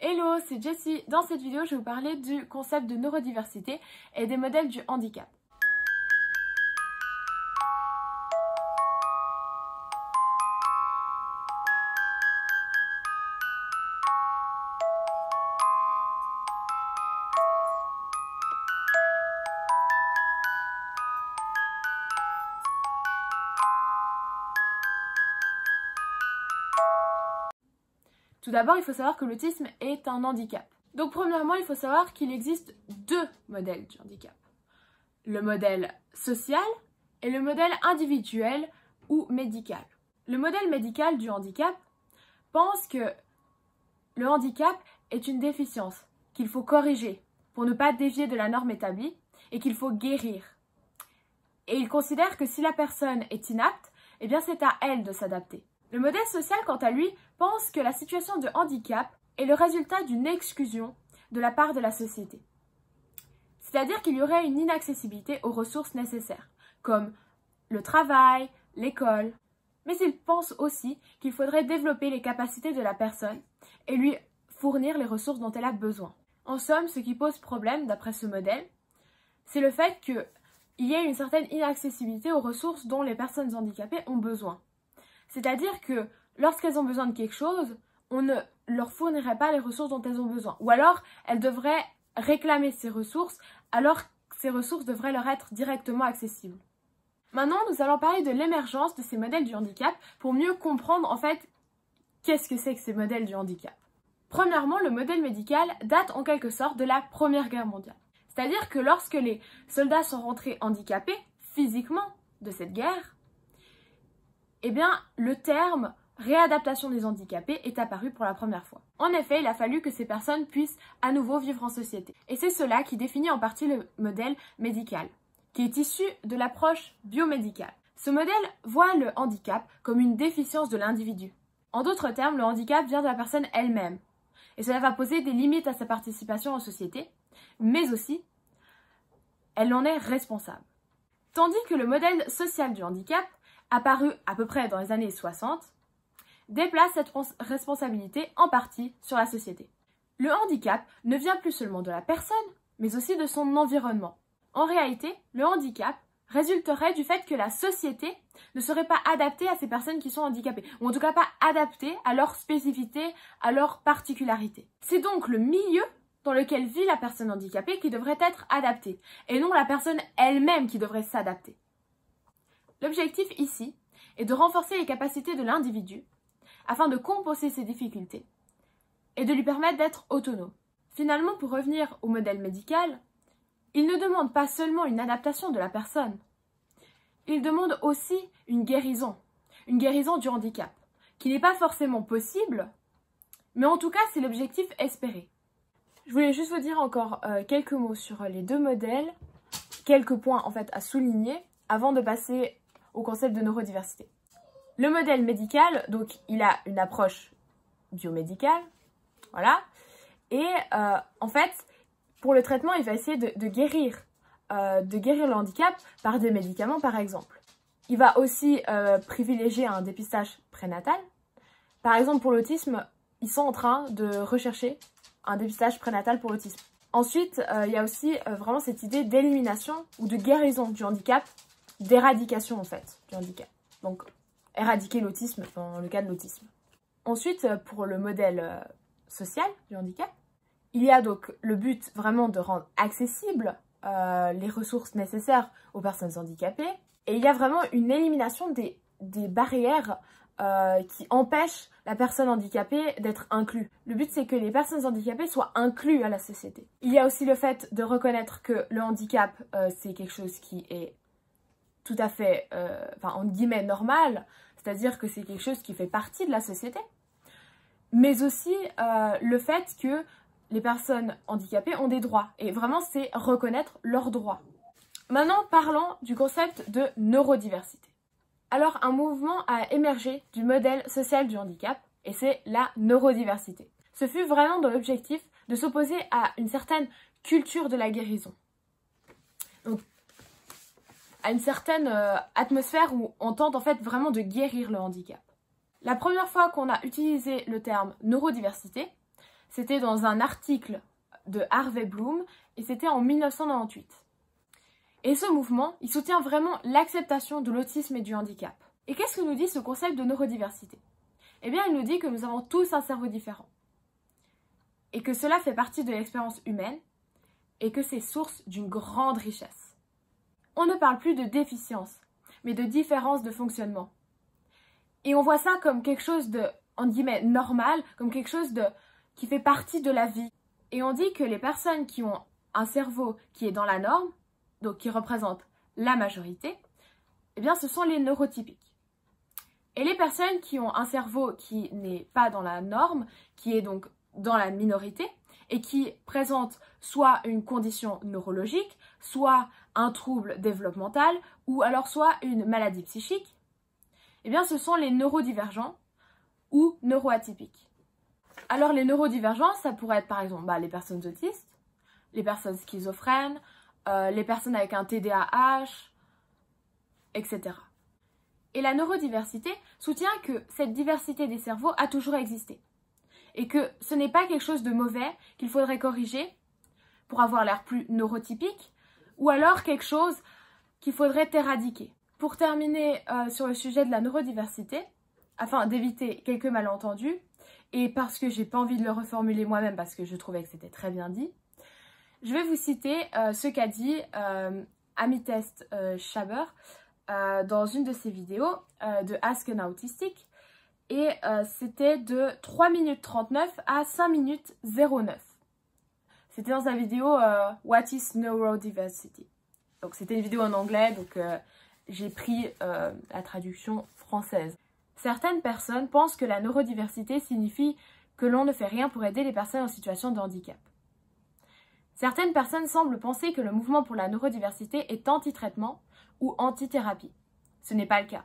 Hello, c'est Jessie. Dans cette vidéo, je vais vous parler du concept de neurodiversité et des modèles du handicap. Tout d'abord, il faut savoir que l'autisme est un handicap. Donc premièrement, il faut savoir qu'il existe deux modèles du handicap. Le modèle social et le modèle individuel ou médical. Le modèle médical du handicap pense que le handicap est une déficience qu'il faut corriger pour ne pas dévier de la norme établie et qu'il faut guérir. Et il considère que si la personne est inapte, eh bien c'est à elle de s'adapter. Le modèle social, quant à lui, pense que la situation de handicap est le résultat d'une exclusion de la part de la société. C'est-à-dire qu'il y aurait une inaccessibilité aux ressources nécessaires, comme le travail, l'école. Mais il pense aussi qu'il faudrait développer les capacités de la personne et lui fournir les ressources dont elle a besoin. En somme, ce qui pose problème, d'après ce modèle, c'est le fait qu'il y ait une certaine inaccessibilité aux ressources dont les personnes handicapées ont besoin. C'est-à-dire que lorsqu'elles ont besoin de quelque chose, on ne leur fournirait pas les ressources dont elles ont besoin. Ou alors, elles devraient réclamer ces ressources, alors que ces ressources devraient leur être directement accessibles. Maintenant, nous allons parler de l'émergence de ces modèles du handicap pour mieux comprendre en fait qu'est-ce que c'est que ces modèles du handicap. Premièrement, le modèle médical date en quelque sorte de la Première Guerre mondiale. C'est-à-dire que lorsque les soldats sont rentrés handicapés physiquement de cette guerre, eh bien, le terme réadaptation des handicapés est apparu pour la première fois. En effet, il a fallu que ces personnes puissent à nouveau vivre en société. Et c'est cela qui définit en partie le modèle médical, qui est issu de l'approche biomédicale. Ce modèle voit le handicap comme une déficience de l'individu. En d'autres termes, le handicap vient de la personne elle-même. Et cela va poser des limites à sa participation en société, mais aussi, elle en est responsable. Tandis que le modèle social du handicap, apparu à peu près dans les années 60, déplace cette responsabilité en partie sur la société. Le handicap ne vient plus seulement de la personne, mais aussi de son environnement. En réalité, le handicap résulterait du fait que la société ne serait pas adaptée à ces personnes qui sont handicapées, ou en tout cas pas adaptée à leur spécificité, à leur particularité. C'est donc le milieu dans lequel vit la personne handicapée qui devrait être adapté, et non la personne elle-même qui devrait s'adapter. L'objectif ici est de renforcer les capacités de l'individu afin de compenser ses difficultés et de lui permettre d'être autonome. Finalement, pour revenir au modèle médical, il ne demande pas seulement une adaptation de la personne, il demande aussi une guérison du handicap, qui n'est pas forcément possible, mais en tout cas c'est l'objectif espéré. Je voulais juste vous dire encore quelques mots sur les deux modèles, quelques points en fait à souligner avant de passer au concept de neurodiversité. Le modèle médical, donc il a une approche biomédicale, voilà, et en fait, pour le traitement, il va essayer de guérir le handicap par des médicaments par exemple. Il va aussi privilégier un dépistage prénatal. Par exemple, pour l'autisme, ils sont en train de rechercher un dépistage prénatal pour l'autisme. Ensuite, il y a aussi vraiment cette idée d'élimination ou de guérison du handicap, d'éradication en fait du handicap. Donc éradiquer l'autisme dans le cas de l'autisme. Ensuite, pour le modèle social du handicap, il y a donc le but vraiment de rendre accessibles les ressources nécessaires aux personnes handicapées, et il y a vraiment une élimination des barrières qui empêchent la personne handicapée d'être inclue. Le but, c'est que les personnes handicapées soient incluses à la société. Il y a aussi le fait de reconnaître que le handicap, c'est quelque chose qui est tout à fait, en guillemets, normal, c'est-à-dire que c'est quelque chose qui fait partie de la société, mais aussi le fait que les personnes handicapées ont des droits, et vraiment c'est reconnaître leurs droits. Maintenant, parlons du concept de neurodiversité. Alors, un mouvement a émergé du modèle social du handicap, et c'est la neurodiversité. Ce fut vraiment dans l'objectif de s'opposer à une certaine culture de la guérison. Donc, à une certaine atmosphère où on tente en fait vraiment de guérir le handicap. La première fois qu'on a utilisé le terme neurodiversité, C'était dans un article de Harvey Bloom et c'était en 1998. Et ce mouvement, il soutient vraiment l'acceptation de l'autisme et du handicap. Et qu'est-ce que nous dit ce concept de neurodiversité? Eh bien, il nous dit que nous avons tous un cerveau différent. Et que cela fait partie de l'expérience humaine et que c'est source d'une grande richesse. On ne parle plus de déficience, mais de différence de fonctionnement. Et on voit ça comme quelque chose de, entre guillemets, normal, comme quelque chose qui fait partie de la vie. Et on dit que les personnes qui ont un cerveau qui est dans la norme, donc qui représente la majorité, eh bien ce sont les neurotypiques. Et les personnes qui ont un cerveau qui n'est pas dans la norme, qui est donc dans la minorité, et qui présente soit une condition neurologique, soit un trouble développemental, ou alors soit une maladie psychique, eh bien ce sont les neurodivergents ou neuroatypiques. Alors les neurodivergents, ça pourrait être par exemple les personnes autistes, les personnes schizophrènes, les personnes avec un TDAH, etc. Et la neurodiversité soutient que cette diversité des cerveaux a toujours existé. Et que ce n'est pas quelque chose de mauvais qu'il faudrait corriger pour avoir l'air plus neurotypique, ou alors quelque chose qu'il faudrait éradiquer. Pour terminer sur le sujet de la neurodiversité, afin d'éviter quelques malentendus, et parce que j'ai pas envie de le reformuler moi-même parce que je trouvais que c'était très bien dit, je vais vous citer ce qu'a dit Amitest Schaber dans une de ses vidéos de Ask an Autistic, et c'était de 3 minutes 39 à 5 minutes 09. C'était dans sa vidéo What is Neurodiversity? Donc c'était une vidéo en anglais, donc j'ai pris la traduction française. Certaines personnes pensent que la neurodiversité signifie que l'on ne fait rien pour aider les personnes en situation de handicap. Certaines personnes semblent penser que le mouvement pour la neurodiversité est anti-traitement ou anti-thérapie. Ce n'est pas le cas.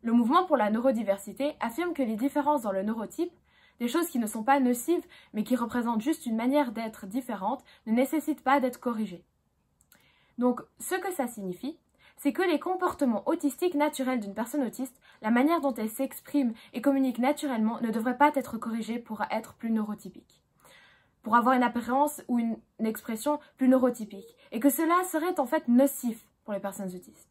Le mouvement pour la neurodiversité affirme que les différences dans le neurotype, des choses qui ne sont pas nocives mais qui représentent juste une manière d'être différente, ne nécessitent pas d'être corrigées. Donc, ce que ça signifie, c'est que les comportements autistiques naturels d'une personne autiste, la manière dont elle s'exprime et communique naturellement, ne devraient pas être corrigés pour être plus neurotypique, pour avoir une apparence ou une expression plus neurotypique, et que cela serait en fait nocif pour les personnes autistes.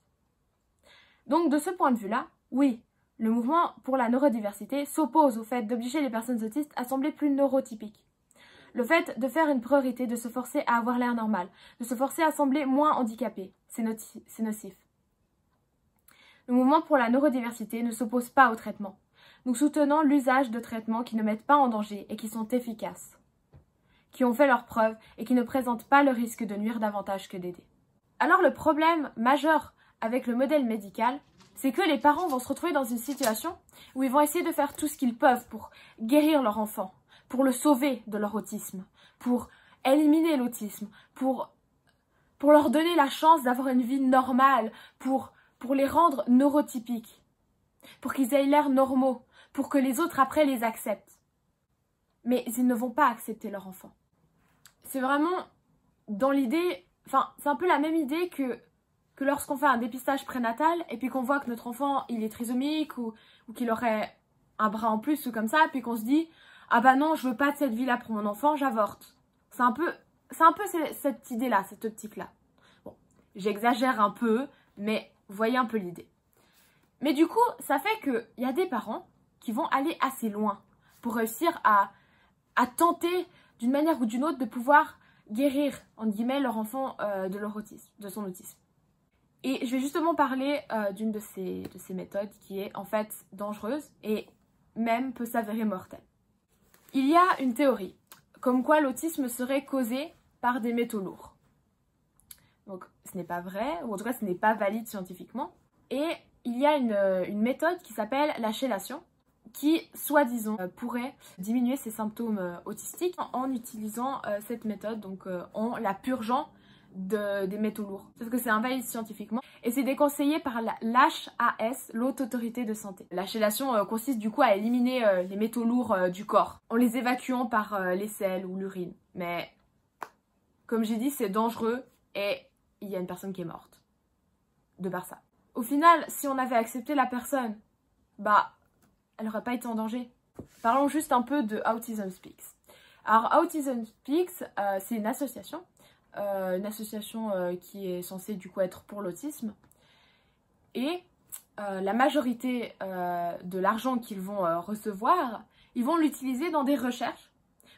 Donc, de ce point de vue-là, oui, le mouvement pour la neurodiversité s'oppose au fait d'obliger les personnes autistes à sembler plus neurotypiques. Le fait de faire une priorité, de se forcer à avoir l'air normal, de se forcer à sembler moins handicapé, c'est nocif. Le mouvement pour la neurodiversité ne s'oppose pas au traitement. Nous soutenons l'usage de traitements qui ne mettent pas en danger et qui sont efficaces, qui ont fait leurs preuves et qui ne présentent pas le risque de nuire davantage que d'aider. Alors le problème majeur avec le modèle médical, c'est que les parents vont se retrouver dans une situation où ils vont essayer de faire tout ce qu'ils peuvent pour guérir leur enfant, pour le sauver de leur autisme, pour éliminer l'autisme, pour leur donner la chance d'avoir une vie normale, pour les rendre neurotypiques, pour qu'ils aient l'air normaux, pour que les autres après les acceptent. Mais ils ne vont pas accepter leur enfant. C'est vraiment dans l'idée, c'est un peu la même idée que lorsqu'on fait un dépistage prénatal et puis qu'on voit que notre enfant il est trisomique ou qu'il aurait un bras en plus ou comme ça, puis qu'on se dit ah bah non, je veux pas de cette vie là pour mon enfant, j'avorte. C'est un peu cette idée là, cette optique là. Bon, j'exagère un peu, mais vous voyez un peu l'idée. Mais du coup, ça fait qu'il y a des parents qui vont aller assez loin pour réussir à tenter d'une manière ou d'une autre de pouvoir guérir, entre guillemets, leur enfant de leur autisme, de son autisme. Et je vais justement parler d'une de ces méthodes qui est en fait dangereuse et même peut s'avérer mortelle. Il y a une théorie comme quoi l'autisme serait causé par des métaux lourds. Donc ce n'est pas vrai, ou en tout cas ce n'est pas valide scientifiquement. Et il y a une méthode qui s'appelle la chélation qui, soi-disant, pourrait diminuer ces symptômes autistiques en utilisant cette méthode, donc en la purgeant des métaux lourds. Sauf que c'est invalide scientifiquement et c'est déconseillé par l'HAS, l'Haute Autorité de Santé. La chélation consiste du coup à éliminer les métaux lourds du corps en les évacuant par les selles ou l'urine. Mais comme j'ai dit, c'est dangereux et il y a une personne qui est morte de par ça. Au final, si on avait accepté la personne, bah elle n'aurait pas été en danger. Parlons juste un peu de Autism Speaks. Alors Autism Speaks, c'est une association qui est censée du coup être pour l'autisme. Et la majorité de l'argent qu'ils vont recevoir, ils vont l'utiliser dans des recherches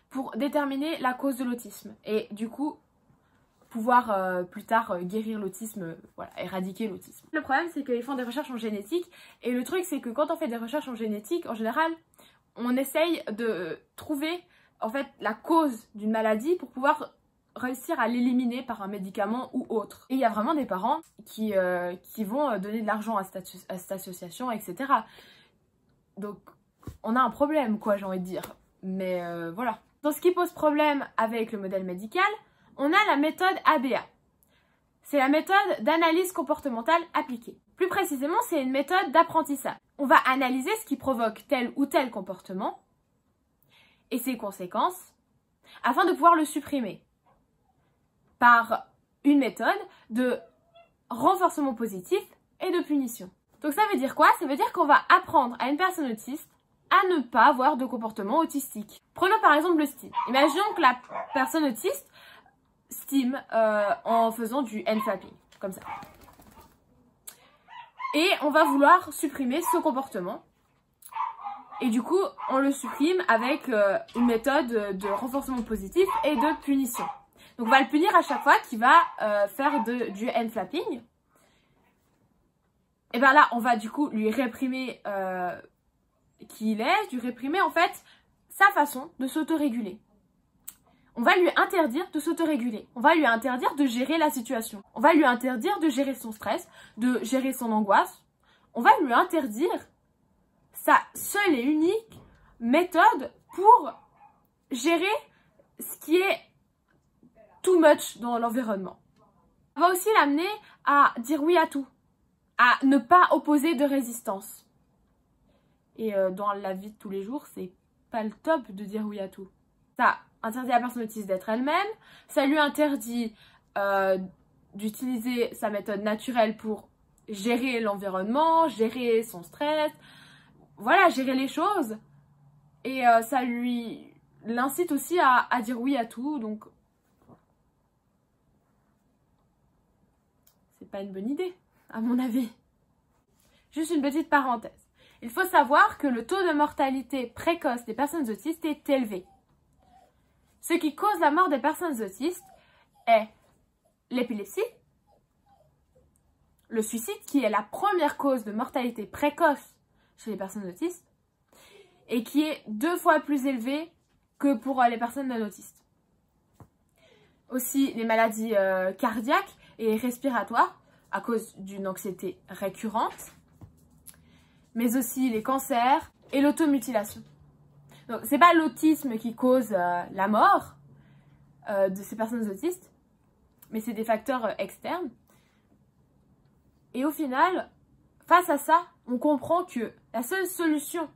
pour déterminer la cause de l'autisme. Et du coup, pouvoir plus tard guérir l'autisme, voilà, éradiquer l'autisme. Le problème, c'est qu'ils font des recherches en génétique. Et le truc, c'est que quand on fait des recherches en génétique, en général, on essaye de trouver en fait la cause d'une maladie pour pouvoir réussir à l'éliminer par un médicament ou autre. Et il y a vraiment des parents qui vont donner de l'argent à cette association, etc. Donc on a un problème, quoi, j'ai envie de dire. Mais voilà. Dans ce qui pose problème avec le modèle médical, on a la méthode ABA. C'est la méthode d'analyse comportementale appliquée. Plus précisément, c'est une méthode d'apprentissage. On va analyser ce qui provoque tel ou tel comportement et ses conséquences afin de pouvoir le supprimer par une méthode de renforcement positif et de punition. Donc ça veut dire quoi? Ça veut dire qu'on va apprendre à une personne autiste à ne pas avoir de comportement autistique. Prenons par exemple le steam. Imaginons que la personne autiste steam en faisant du hand flapping, comme ça. Et on va vouloir supprimer ce comportement. Et du coup, on le supprime avec une méthode de renforcement positif et de punition. Donc on va le punir à chaque fois qu'il va faire du hand flapping. Et bien là, on va du coup lui réprimer qui il est, lui réprimer en fait sa façon de s'autoréguler. On va lui interdire de s'autoréguler. On va lui interdire de gérer la situation. On va lui interdire de gérer son stress, de gérer son angoisse. On va lui interdire sa seule et unique méthode pour gérer ce qui est too much dans l'environnement. On va aussi l'amener à dire oui à tout, à ne pas opposer de résistance. Et dans la vie de tous les jours, c'est pas le top de dire oui à tout. Ça interdit à la personne autiste d'être elle-même, ça lui interdit d'utiliser sa méthode naturelle pour gérer l'environnement, gérer son stress, voilà, gérer les choses. Et ça lui l'incite aussi à dire oui à tout, donc c'est pas une bonne idée, à mon avis. Juste une petite parenthèse. Il faut savoir que le taux de mortalité précoce des personnes autistes est élevé. Ce qui cause la mort des personnes autistes est l'épilepsie, le suicide, qui est la première cause de mortalité précoce chez les personnes autistes, et qui est 2 fois plus élevé que pour les personnes non autistes. Aussi les maladies cardiaques et respiratoires, à cause d'une anxiété récurrente, mais aussi les cancers et l'automutilation. Donc c'est pas l'autisme qui cause la mort de ces personnes autistes, mais c'est des facteurs externes. Et au final, face à ça, on comprend que la seule solution,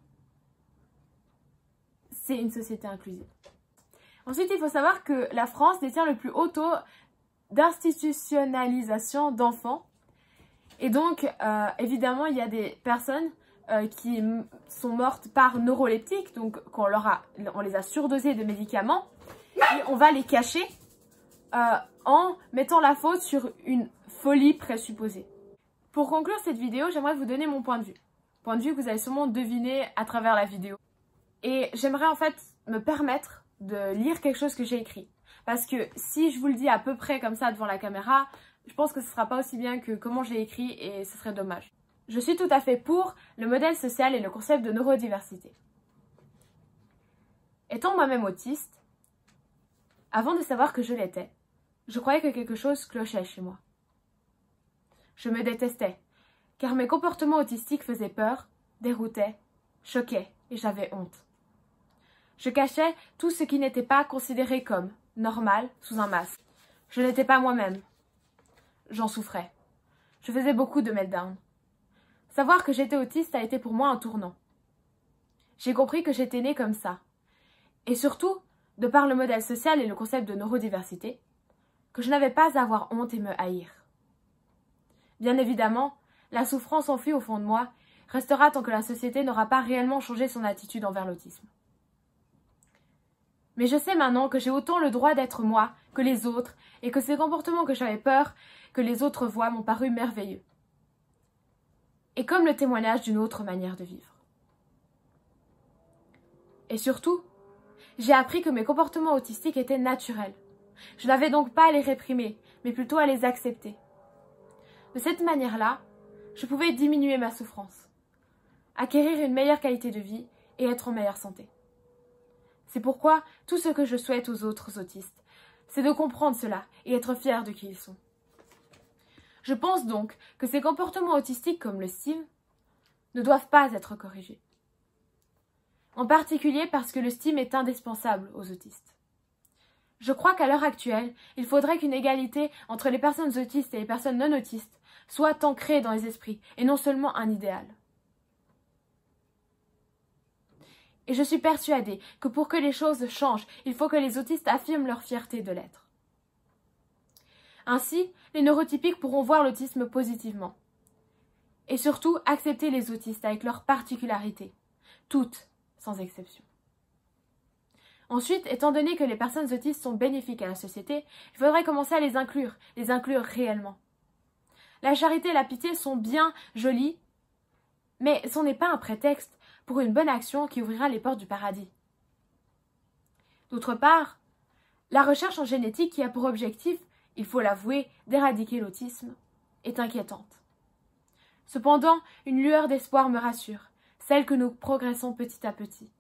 c'est une société inclusive. Ensuite, il faut savoir que la France détient le plus haut taux d'institutionnalisation d'enfants. Et donc, évidemment, il y a des personnes qui sont mortes par neuroleptiques, donc on les a surdosées de médicaments, et on va les cacher en mettant la faute sur une folie présupposée. Pour conclure cette vidéo, j'aimerais vous donner mon point de vue. Point de vue que vous allez sûrement deviner à travers la vidéo. Et j'aimerais en fait me permettre de lire quelque chose que j'ai écrit. Parce que si je vous le dis à peu près comme ça devant la caméra, je pense que ce ne sera pas aussi bien que comment je l'ai écrit et ce serait dommage. Je suis tout à fait pour le modèle social et le concept de neurodiversité. Étant moi-même autiste, avant de savoir que je l'étais, je croyais que quelque chose clochait chez moi. Je me détestais, car mes comportements autistiques faisaient peur, déroutaient, choquaient et j'avais honte. Je cachais tout ce qui n'était pas considéré comme normal sous un masque. Je n'étais pas moi-même. J'en souffrais. Je faisais beaucoup de meltdown. Savoir que j'étais autiste a été pour moi un tournant. J'ai compris que j'étais née comme ça. Et surtout, de par le modèle social et le concept de neurodiversité, que je n'avais pas à avoir honte et me haïr. Bien évidemment, la souffrance enfuie au fond de moi restera tant que la société n'aura pas réellement changé son attitude envers l'autisme. Mais je sais maintenant que j'ai autant le droit d'être moi que les autres et que ces comportements que j'avais peur que les autres voient m'ont paru merveilleux. Et comme le témoignage d'une autre manière de vivre. Et surtout, j'ai appris que mes comportements autistiques étaient naturels. Je n'avais donc pas à les réprimer, mais plutôt à les accepter. De cette manière-là, je pouvais diminuer ma souffrance, acquérir une meilleure qualité de vie et être en meilleure santé. C'est pourquoi tout ce que je souhaite aux autres autistes, c'est de comprendre cela et être fiers de qui ils sont. Je pense donc que ces comportements autistiques comme le STIM ne doivent pas être corrigés. En particulier parce que le STIM est indispensable aux autistes. Je crois qu'à l'heure actuelle, il faudrait qu'une égalité entre les personnes autistes et les personnes non autistes soit ancrée dans les esprits et non seulement un idéal. Et je suis persuadée que pour que les choses changent, il faut que les autistes affirment leur fierté de l'être. Ainsi, les neurotypiques pourront voir l'autisme positivement. Et surtout, accepter les autistes avec leurs particularités, toutes, sans exception. Ensuite, étant donné que les personnes autistes sont bénéfiques à la société, il faudrait commencer à les inclure réellement. La charité et la pitié sont bien jolies, mais ce n'est pas un prétexte pour une bonne action qui ouvrira les portes du paradis. D'autre part, la recherche en génétique qui a pour objectif, il faut l'avouer, d'éradiquer l'autisme, est inquiétante. Cependant, une lueur d'espoir me rassure, celle que nous progressons petit à petit.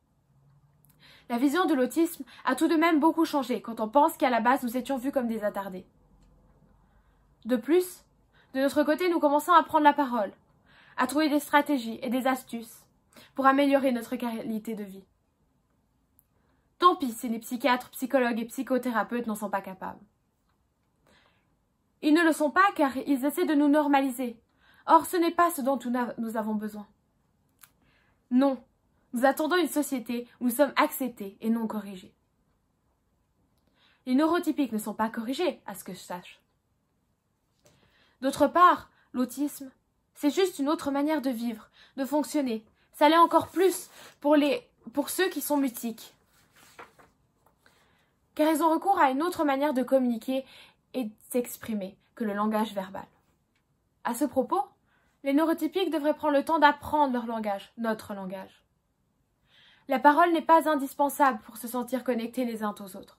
La vision de l'autisme a tout de même beaucoup changé quand on pense qu'à la base nous étions vus comme des attardés. De plus, de notre côté, nous commençons à prendre la parole, à trouver des stratégies et des astuces pour améliorer notre qualité de vie. Tant pis si les psychiatres, psychologues et psychothérapeutes n'en sont pas capables. Ils ne le sont pas car ils essaient de nous normaliser. Or, ce n'est pas ce dont nous avons besoin. Non, nous attendons une société où nous sommes acceptés et non corrigés. Les neurotypiques ne sont pas corrigés, à ce que je sache. D'autre part, l'autisme, c'est juste une autre manière de vivre, de fonctionner. Ça l'est encore plus pour ceux qui sont mutiques. Car ils ont recours à une autre manière de communiquer et de s'exprimer que le langage verbal. À ce propos, les neurotypiques devraient prendre le temps d'apprendre leur langage, notre langage. La parole n'est pas indispensable pour se sentir connectés les uns aux autres.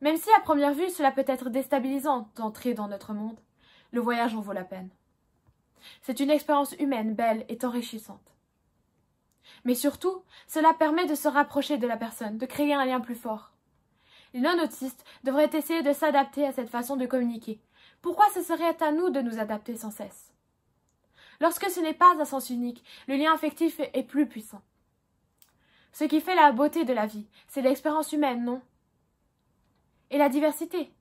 Même si à première vue cela peut être déstabilisant d'entrer dans notre monde, le voyage en vaut la peine. C'est une expérience humaine, belle et enrichissante. Mais surtout, cela permet de se rapprocher de la personne, de créer un lien plus fort. Les non-autistes devraient essayer de s'adapter à cette façon de communiquer. Pourquoi ce serait à nous de nous adapter sans cesse? Lorsque ce n'est pas à sens unique, le lien affectif est plus puissant. Ce qui fait la beauté de la vie, c'est l'expérience humaine, non? Et la diversité.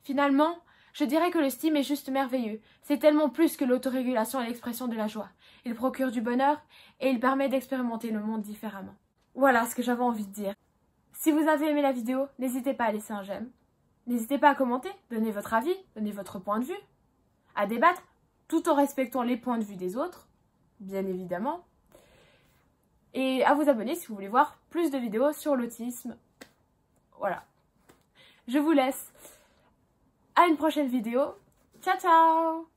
Finalement, je dirais que le STIM est juste merveilleux. C'est tellement plus que l'autorégulation et l'expression de la joie. Il procure du bonheur et il permet d'expérimenter le monde différemment. Voilà ce que j'avais envie de dire. Si vous avez aimé la vidéo, n'hésitez pas à laisser un j'aime. N'hésitez pas à commenter, donner votre avis, donner votre point de vue, à débattre, tout en respectant les points de vue des autres, bien évidemment. Et à vous abonner si vous voulez voir plus de vidéos sur l'autisme. Voilà. Je vous laisse. À une prochaine vidéo. Ciao, ciao!